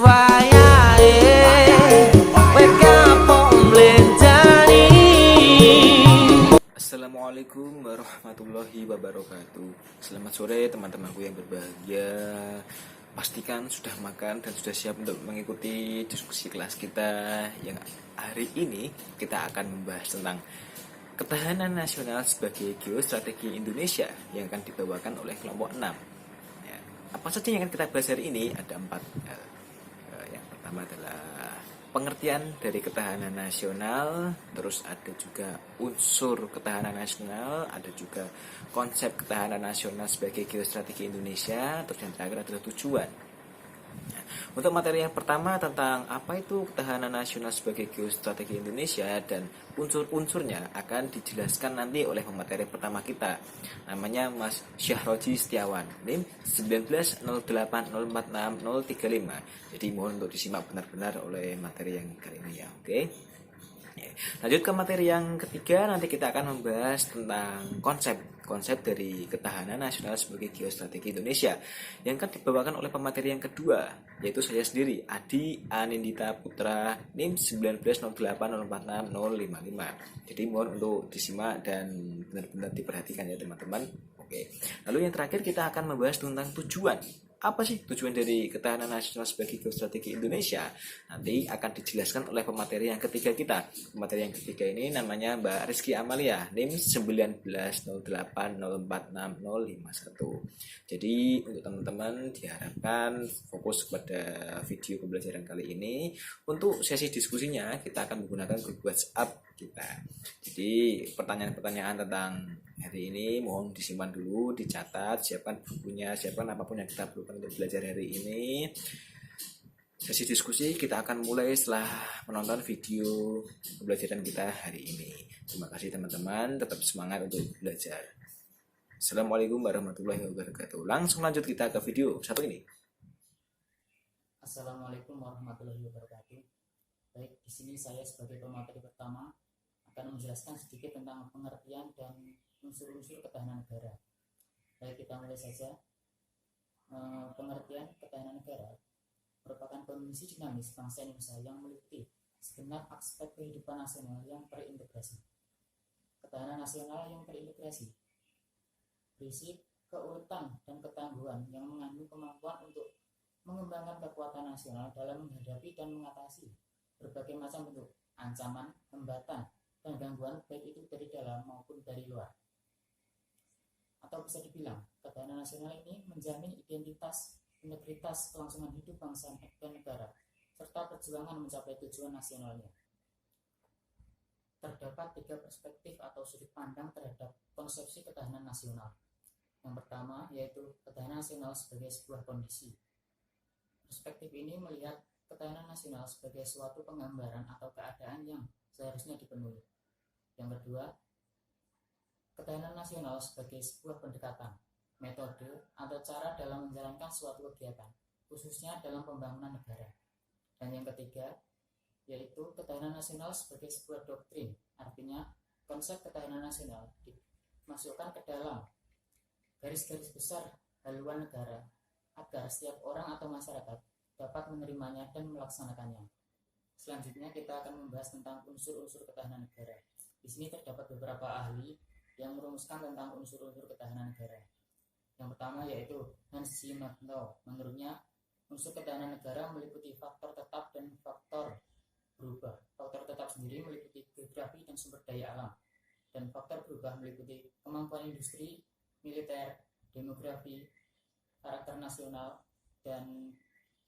wayahe wek kapok mlenjani. Assalamualaikum warahmatullahi wabarakatuh. Selamat sore teman-temanku yang berbahagia. Pastikan sudah makan dan sudah siap untuk mengikuti diskusi kelas kita yang hari ini kita akan membahas tentang ketahanan nasional sebagai geostrategi Indonesia yang akan dibawakan oleh kelompok 6. Ya, apa saja yang akan kita bahas hari ini? Ada 4 hal. Yang pertama adalah pengertian dari ketahanan nasional, terus ada juga unsur ketahanan nasional, ada juga konsep ketahanan nasional sebagai geostrategi Indonesia, terus yang terakhir adalah tujuan. Nah, untuk materi yang pertama tentang apa itu ketahanan nasional sebagai geostrategi Indonesia dan unsur-unsurnya akan dijelaskan nanti oleh pemateri pertama kita. Namanya Mas Syahroji Setiawan, NIM 19080460035. Jadi mohon untuk disimak benar-benar oleh materi yang kali ini ya, oke? Lanjut ke materi yang ketiga, nanti kita akan membahas tentang konsep dari ketahanan nasional sebagai geostrategi Indonesia yang akan dibawakan oleh pemateri yang kedua, yaitu saya sendiri, Adi Anindita Putra, NIM 19080460055. Jadi mohon untuk disimak dan benar-benar diperhatikan ya teman-teman. Oke. Lalu yang terakhir kita akan membahas tentang tujuan. Apa sih tujuan dari ketahanan nasional sebagai geostrategi Indonesia? Nanti akan dijelaskan oleh pemateri yang ketiga kita. Pemateri yang ketiga ini namanya Mbak Rizky Amalia, NIM 19080460051. Jadi untuk teman-teman diharapkan fokus kepada video pembelajaran kali ini. Untuk sesi diskusinya kita akan menggunakan grup WhatsApp kita. Jadi pertanyaan-pertanyaan tentang hari ini mohon disimpan dulu, dicatat, siapkan bukunya, siapkan apapun yang kita perlukan untuk belajar hari ini. Sesi diskusi kita akan mulai setelah menonton video pembelajaran kita hari ini. Terima kasih teman-teman, tetap semangat untuk belajar. Assalamualaikum warahmatullahi wabarakatuh. Langsung lanjut kita ke video satu ini. Assalamualaikum warahmatullahi wabarakatuh. Baik, di sini saya sebagai pemateri pertama akan menjelaskan sedikit tentang pengertian dan unsur-unsur ketahanan negara. Baik, kita mulai saja. Pengertian ketahanan negara merupakan kondisi dinamis bangsa Indonesia yang meliputi segenap aspek kehidupan nasional yang terintegrasi. Ketahanan nasional yang terintegrasi berisi keuletan dan ketangguhan yang mengandung kemampuan untuk mengembangkan kekuatan nasional dalam menghadapi dan mengatasi berbagai macam bentuk ancaman, hambatan, dan gangguan baik itu dari dalam maupun dari luar. Atau bisa dibilang, ketahanan nasional ini menjamin identitas, integritas, kelangsungan hidup bangsa dan negara, serta perjuangan mencapai tujuan nasionalnya. Terdapat 3 perspektif atau sudut pandang terhadap konsepsi ketahanan nasional. Yang pertama yaitu ketahanan nasional sebagai sebuah kondisi. Perspektif ini melihat ketahanan nasional sebagai suatu penggambaran atau keadaan yang seharusnya dipenuhi. Yang kedua, ketahanan nasional sebagai sebuah pendekatan, metode, atau cara dalam menjalankan suatu kegiatan, khususnya dalam pembangunan negara. Dan yang ketiga, yaitu ketahanan nasional sebagai sebuah doktrin, artinya konsep ketahanan nasional dimasukkan ke dalam garis-garis besar haluan negara agar setiap orang atau masyarakat dapat menerimanya dan melaksanakannya. Selanjutnya kita akan membahas tentang unsur-unsur ketahanan negara. Di sini terdapat beberapa ahli yang merumuskan tentang unsur-unsur ketahanan negara. Yang pertama yaitu Hans G. Martino. Menurutnya, unsur ketahanan negara meliputi faktor tetap dan faktor berubah. Faktor tetap sendiri meliputi geografi dan sumber daya alam, dan faktor berubah meliputi kemampuan industri, militer, demografi, karakter nasional, dan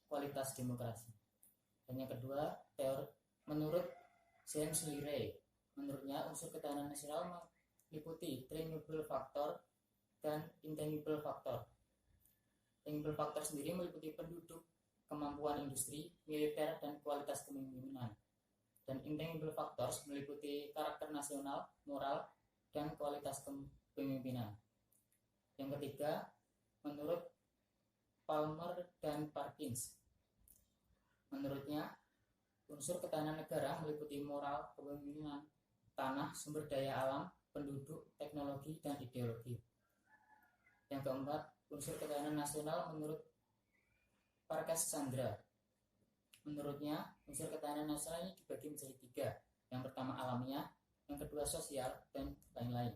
kualitas demokrasi. Dan yang kedua, menurut James Leary, menurutnya unsur ketahanan nasional meliputi tangible factor dan intangible factor. Tangible factor sendiri meliputi penduduk, kemampuan industri, militer, dan kualitas kepemimpinan. Dan intangible factors meliputi karakter nasional, moral, dan kualitas kepemimpinan. Yang ketiga, menurut Palmer dan Parkins, menurutnya unsur ketahanan negara meliputi moral, kepemimpinan, tanah, sumber daya alam, penduduk, teknologi, dan ideologi. Yang keempat, unsur ketahanan nasional menurut Parkes Chandra, Menurutnya, unsur ketahanan nasional ini dibagi menjadi 3. Yang pertama alamiah, yang kedua sosial, dan lain-lain.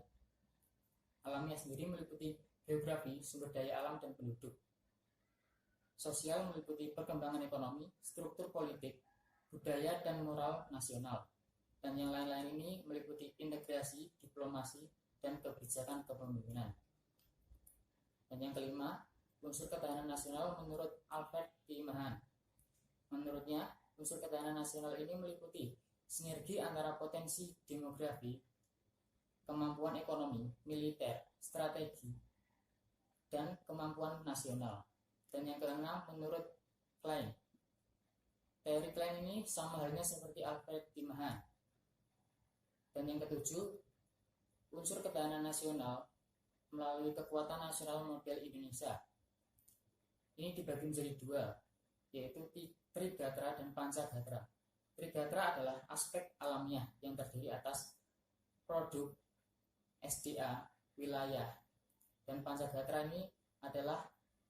Alamiah sendiri meliputi geografi, sumber daya alam, dan penduduk. Sosial meliputi perkembangan ekonomi, struktur politik, budaya, dan moral nasional. Dan yang lain-lain ini meliputi integrasi, diplomasi, dan kebijakan kepemimpinan. Dan yang kelima, unsur ketahanan nasional menurut Albert T. Mahan. Menurutnya, unsur ketahanan nasional ini meliputi sinergi antara potensi demografi, kemampuan ekonomi, militer, strategi, dan kemampuan nasional. Dan yang keenam, menurut Klein. Teori Klein ini sama halnya seperti Albert T. Mahan. Dan yang ketujuh, unsur ketahanan nasional melalui kekuatan nasional model Indonesia. Ini dibagi menjadi 2, yaitu Trigatra dan Pancagatra. Trigatra adalah aspek alamiah yang terdiri atas produk, SDA, wilayah. Dan Pancagatra ini adalah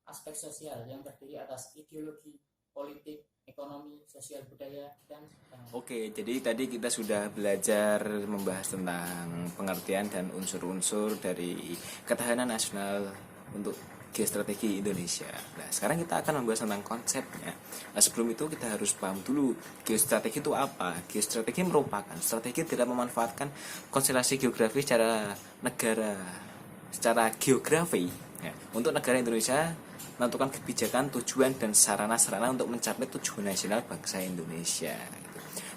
aspek sosial yang terdiri atas ideologi, politik, ekonomi, sosial, budaya, dan Oke, jadi tadi kita sudah belajar membahas tentang pengertian dan unsur-unsur dari ketahanan nasional untuk geostrategi Indonesia. Nah, sekarang kita akan membahas tentang konsepnya. Nah, sebelum itu kita harus paham dulu geostrategi itu apa. Geostrategi merupakan strategi tidak memanfaatkan konstelasi geografis secara negara, secara geografi. Ya, untuk negara Indonesia menentukan kebijakan, tujuan, dan sarana-sarana untuk mencapai tujuan nasional bangsa Indonesia.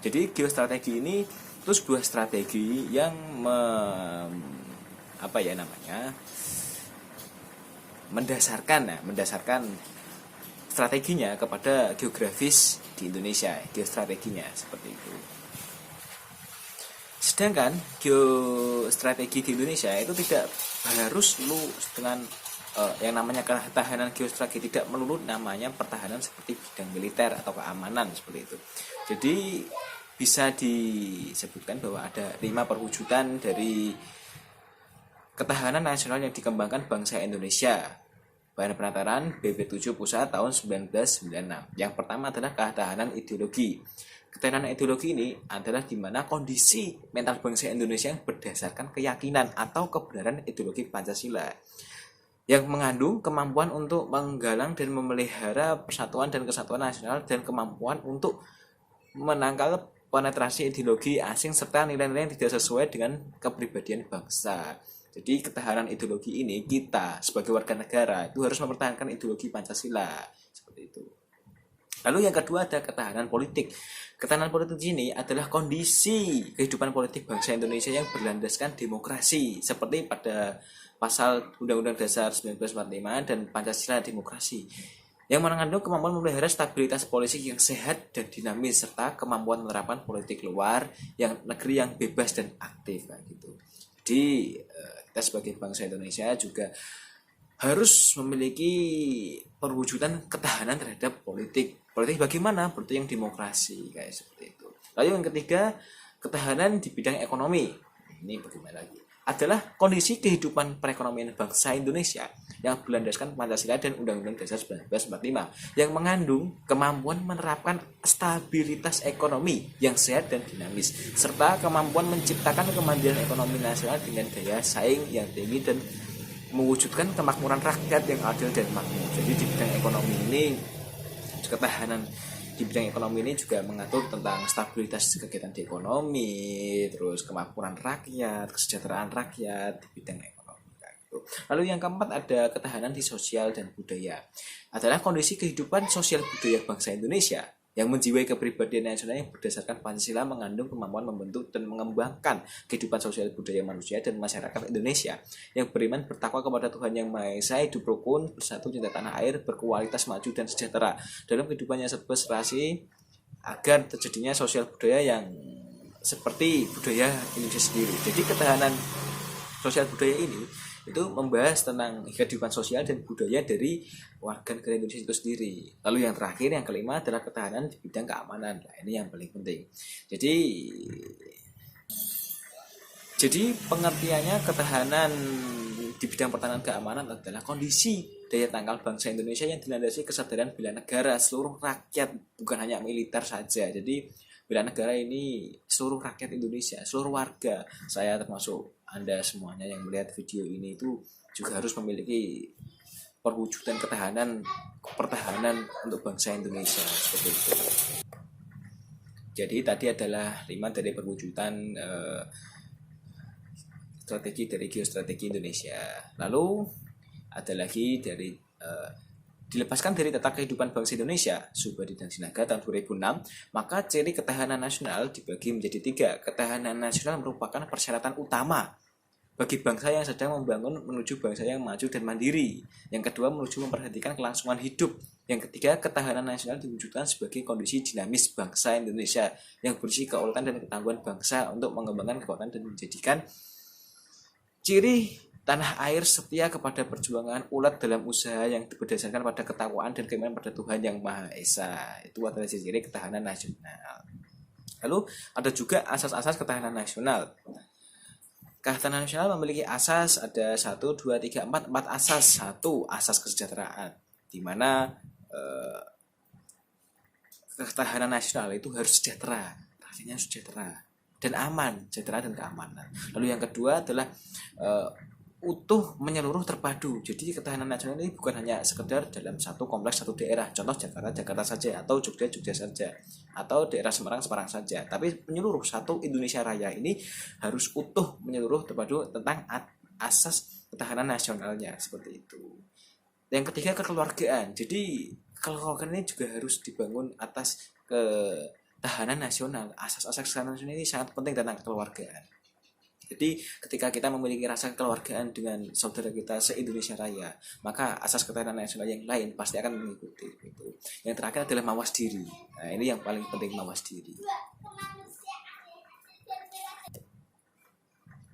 Jadi geostrategi ini itu sebuah strategi yang mendasarkan strateginya kepada geografis di Indonesia, geostrateginya seperti itu. Sedangkan geostrategi di Indonesia itu tidak harus dengan yang namanya ketahanan geostrategi, tidak melulu namanya pertahanan seperti bidang militer atau keamanan seperti itu. Jadi bisa disebutkan bahwa ada 5 perwujudan dari ketahanan nasional yang dikembangkan bangsa Indonesia. Bahan penataran BP7 Pusat tahun 1996. Yang pertama adalah ketahanan ideologi. Ketahanan ideologi ini adalah di mana kondisi mental bangsa Indonesia yang berdasarkan keyakinan atau kebenaran ideologi Pancasila, yang mengandung kemampuan untuk menggalang dan memelihara persatuan dan kesatuan nasional, dan kemampuan untuk menangkal penetrasi ideologi asing serta nilai-nilai yang tidak sesuai dengan kepribadian bangsa. Jadi ketahanan ideologi ini, kita sebagai warga negara itu harus mempertahankan ideologi Pancasila seperti itu. Lalu yang kedua ada ketahanan politik. Ketahanan politik ini adalah kondisi kehidupan politik bangsa Indonesia yang berlandaskan demokrasi, seperti pada pasal Undang-Undang Dasar 1945 dan Pancasila demokrasi, yang mengandung kemampuan memelihara stabilitas politik yang sehat dan dinamis, serta kemampuan menerapkan politik luar yang negeri yang bebas dan aktif gitu. Jadi kita sebagai bangsa Indonesia juga harus memiliki perwujudan ketahanan terhadap politik. Politik bagaimana? Politik yang demokrasi kayak seperti itu. Lalu yang ketiga, ketahanan di bidang ekonomi. Ini bagaimana lagi? Adalah kondisi kehidupan perekonomian bangsa Indonesia yang berlandaskan Pancasila dan Undang-Undang Dasar 1945, yang mengandung kemampuan menerapkan stabilitas ekonomi yang sehat dan dinamis, serta kemampuan menciptakan kemandirian ekonomi nasional dengan daya saing yang tinggi dan mewujudkan kemakmuran rakyat yang adil dan makmur. Jadi di bidang ekonomi ini, ketahanan di bidang ekonomi ini juga mengatur tentang stabilitas kegiatan di ekonomi, terus kemakmuran rakyat, kesejahteraan rakyat di bidang ekonomi. Lalu yang keempat ada ketahanan di sosial dan budaya. Adalah kondisi kehidupan sosial budaya bangsa Indonesia yang menjiwai kepribadian nasional yang berdasarkan Pancasila, mengandung kemampuan membentuk dan mengembangkan kehidupan sosial budaya manusia dan masyarakat Indonesia yang beriman bertakwa kepada Tuhan Yang Maha Esa, hidup rukun, bersatu cinta tanah air, berkualitas, maju dan sejahtera dalam kehidupannya serasi, agar terjadinya sosial budaya yang seperti budaya Indonesia sendiri. Jadi ketahanan sosial budaya ini itu membahas tentang kehidupan sosial dan budaya dari warga negara Indonesia itu sendiri. Lalu yang terakhir, yang kelima adalah ketahanan di bidang keamanan. Nah, ini yang paling penting. Jadi pengertiannya ketahanan di bidang pertahanan keamanan adalah kondisi daya tangkal bangsa Indonesia yang dilandasi kesadaran bela negara seluruh rakyat, bukan hanya militer saja. Jadi bela negara ini seluruh rakyat Indonesia, seluruh warga, saya termasuk Anda semuanya yang melihat video ini itu juga harus memiliki perwujudan pertahanan untuk bangsa Indonesia seperti itu. Jadi tadi adalah 5 dari perwujudan strategi dari geostrategi Indonesia. Lalu ada lagi dari dilepaskan dari tata kehidupan bangsa Indonesia Subadi dan Sinaga tahun 2006, maka ciri ketahanan nasional dibagi menjadi 3. Ketahanan nasional merupakan persyaratan utama bagi bangsa yang sedang membangun menuju bangsa yang maju dan mandiri. Yang kedua, menuju memperhatikan kelangsungan hidup. Yang ketiga, ketahanan nasional diwujudkan sebagai kondisi dinamis bangsa Indonesia yang berisi keaulitan dan ketangguhan bangsa untuk mengembangkan kekuatan dan menjadikan ciri tanah air setia kepada perjuangan ulat dalam usaha yang berdasarkan pada ketakwaan dan keimanan pada Tuhan Yang Maha Esa. Itu adalah ciri ketahanan nasional. Lalu ada juga asas-asas ketahanan nasional. Ketahanan nasional memiliki asas, ada 1, 2, 3, 4 asas. 1, asas kesejahteraan, di mana ketahanan nasional itu harus sejahtera, artinya sejahtera dan aman, sejahtera dan keamanan. Lalu yang kedua adalah utuh, menyeluruh, terpadu. Jadi ketahanan nasional ini bukan hanya sekedar dalam satu kompleks, satu daerah, contoh Jakarta saja, atau Jogja saja, atau daerah Semarang saja, tapi menyeluruh. Satu Indonesia Raya ini harus utuh, menyeluruh, terpadu tentang asas ketahanan nasionalnya, seperti itu. Yang ketiga, kekeluargaan. Jadi kekeluargaan ini juga harus dibangun atas ketahanan nasional. Asas-asas ketahanan nasional ini sangat penting tentang kekeluargaan. Jadi ketika kita memiliki rasa kekeluargaan dengan saudara kita se-Indonesia Raya, maka asas ketahanan nasional yang lain pasti akan mengikuti. Gitu. Yang terakhir adalah mawas diri. Nah, ini yang paling penting, mawas diri.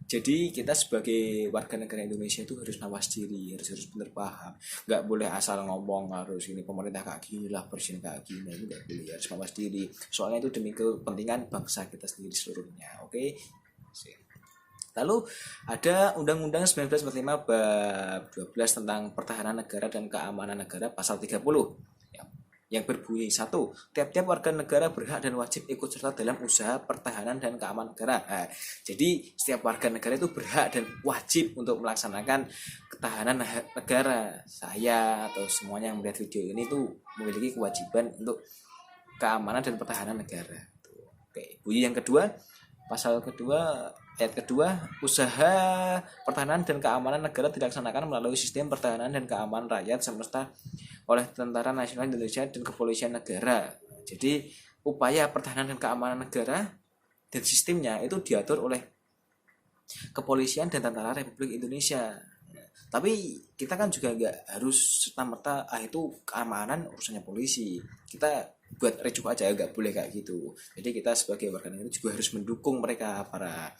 Jadi kita sebagai warga negara Indonesia itu harus mawas diri, harus benar paham. Nggak boleh asal ngomong harus ini pemerintah kayak gini lah, presiden kayak gini, ini nggak boleh, harus mawas diri. Soalnya itu demi kepentingan bangsa kita sendiri seluruhnya. Oke. Lalu ada Undang-Undang 1945 bab 12 tentang pertahanan negara dan keamanan negara pasal 30 yang berbunyi 1. Tiap-tiap warga negara berhak dan wajib ikut serta dalam usaha pertahanan dan keamanan negara. Nah, jadi setiap warga negara itu berhak dan wajib untuk melaksanakan ketahanan negara. Saya atau semuanya yang melihat video ini tuh memiliki kewajiban untuk keamanan dan pertahanan negara. Oke, bunyi yang kedua, pasal kedua ayat kedua, usaha pertahanan dan keamanan negara dilaksanakan melalui sistem pertahanan dan keamanan rakyat semesta oleh Tentara Nasional Indonesia dan Kepolisian Negara. Jadi upaya pertahanan dan keamanan negara dan sistemnya itu diatur oleh Kepolisian dan Tentara Republik Indonesia. Tapi kita kan juga nggak harus serta-merta itu keamanan urusannya polisi. Kita buat recuh aja, nggak boleh kayak gitu. Jadi kita sebagai warga negara juga harus mendukung mereka, para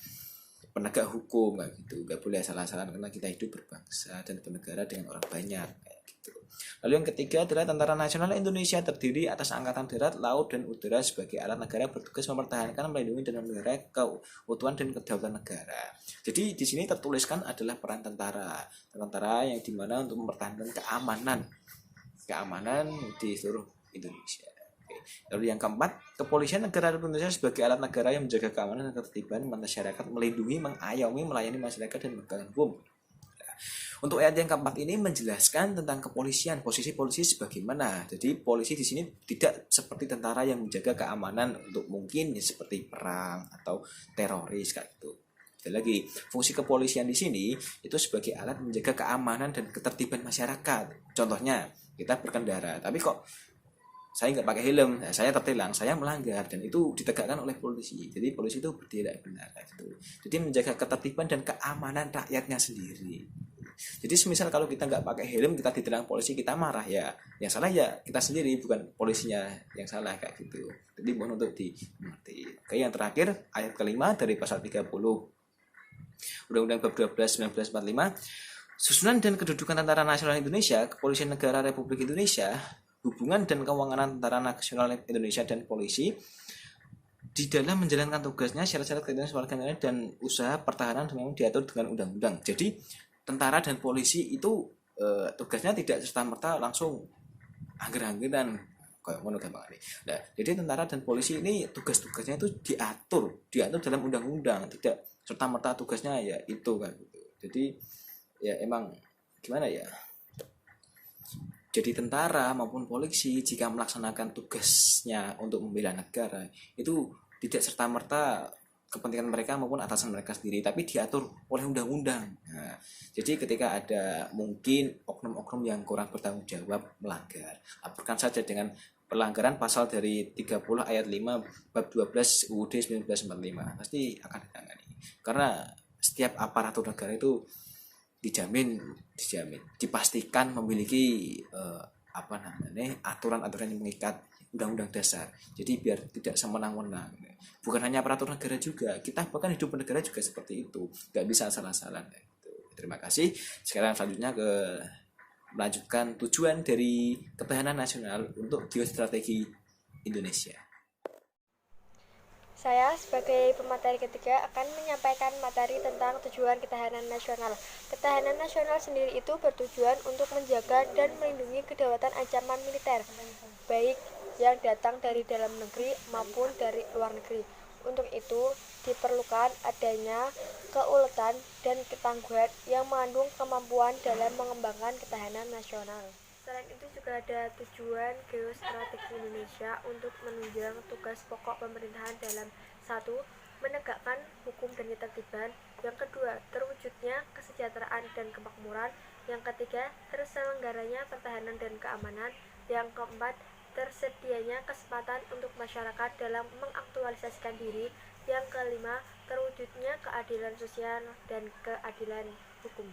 penegak hukum kayak gitu. Nggak boleh salah-salah karena kita hidup berbangsa dan bernegara dengan orang banyak kayak gitu. Lalu yang ketiga adalah Tentara Nasional Indonesia terdiri atas angkatan darat, laut, dan udara sebagai alat negara bertugas mempertahankan, melindungi, dan memelihara keutuhan dan kedaulatan negara. Jadi di sini tertuliskan adalah peran tentara yang dimana untuk mempertahankan keamanan di seluruh Indonesia. Lalu yang keempat, Kepolisian Negara Republik Indonesia sebagai alat negara yang menjaga keamanan dan ketertiban masyarakat, melindungi, mengayomi, melayani masyarakat dan menegakkan hukum. Untuk ayat yang keempat ini menjelaskan tentang kepolisian, posisi polisi sebagaimana. Jadi polisi di sini tidak seperti tentara yang menjaga keamanan untuk mungkin seperti perang atau teroris kayak gitu. Sekali lagi, fungsi kepolisian di sini itu sebagai alat menjaga keamanan dan ketertiban masyarakat. Contohnya, kita berkendara, tapi kok saya nggak pakai helm, saya tertilang, saya melanggar, dan itu ditegakkan oleh polisi. Jadi polisi itu bertindak benar gitu. Jadi menjaga ketertiban dan keamanan rakyatnya sendiri. Jadi semisal kalau kita nggak pakai helm, kita ditilang polisi, kita marah ya, yang salah ya kita sendiri, bukan polisinya yang salah kayak gitu. Jadi mohon untuk dimengerti. Oke, yang terakhir ayat kelima dari pasal 30 Undang-Undang Bab 12 1945, susunan dan kedudukan Tentara Nasional Indonesia, Kepolisian Negara Republik Indonesia, hubungan dan kewenangan Tentara Nasional Indonesia dan polisi di dalam menjalankan tugasnya, syarat-syarat kehidupan warga negara dan usaha pertahanan memang diatur dengan undang-undang. Jadi tentara dan polisi itu tugasnya tidak serta-merta langsung angger-anggeran kayak ngono gampang ini. Nah, jadi tentara dan polisi ini tugas-tugasnya itu diatur dalam undang-undang, tidak serta-merta tugasnya ya itu kan gitu. Jadi ya emang gimana ya? Jadi tentara maupun polisi jika melaksanakan tugasnya untuk membela negara itu tidak serta-merta kepentingan mereka maupun atasan mereka sendiri, tapi diatur oleh undang-undang. Nah, jadi ketika ada mungkin oknum-oknum yang kurang bertanggung jawab melanggar, laporkan saja dengan pelanggaran pasal dari 30 ayat 5 bab 12 UUD 1945 pasti akan ditangani. Karena setiap aparatur negara itu dijamin dipastikan memiliki aturan-aturan yang mengikat undang-undang dasar. Jadi biar tidak semenang-menang. Bukan hanya aparatur negara juga, kita bahkan hidup bernegara juga seperti itu. Gak bisa salah-salah gitu. Terima kasih. Sekarang selanjutnya melanjutkan tujuan dari ketahanan nasional untuk geostrategi Indonesia. Saya sebagai pemateri ketiga akan menyampaikan materi tentang tujuan ketahanan nasional. Ketahanan nasional sendiri itu bertujuan untuk menjaga dan melindungi kedaulatan ancaman militer, baik yang datang dari dalam negeri maupun dari luar negeri. Untuk itu diperlukan adanya keuletan dan ketangguhan yang mengandung kemampuan dalam mengembangkan ketahanan nasional. Selain itu juga ada tujuan geostrategi Indonesia untuk menunjang tugas pokok pemerintahan dalam 1. Menegakkan hukum dan ketertiban. Yang kedua, terwujudnya kesejahteraan dan kemakmuran. Yang ketiga, terselenggaranya pertahanan dan keamanan. Yang keempat, tersedianya kesempatan untuk masyarakat dalam mengaktualisasikan diri. Yang kelima, terwujudnya keadilan sosial dan keadilan hukum.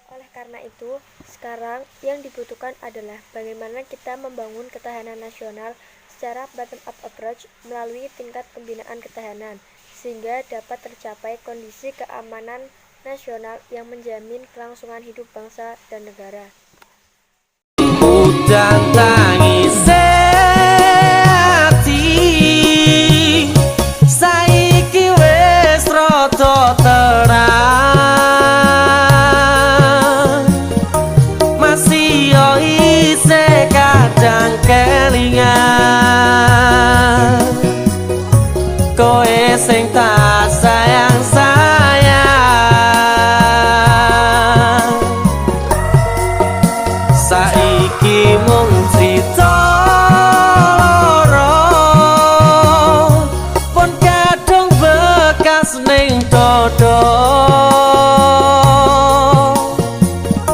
Oleh karena itu, sekarang yang dibutuhkan adalah bagaimana kita membangun ketahanan nasional secara bottom-up approach melalui tingkat pembinaan ketahanan, sehingga dapat tercapai kondisi keamanan nasional yang menjamin kelangsungan hidup bangsa dan negara. Udan tangis ati saiki wis rada terang, masih yo isih kadang kelingan kowe sing tak sayang-sayang saiki mung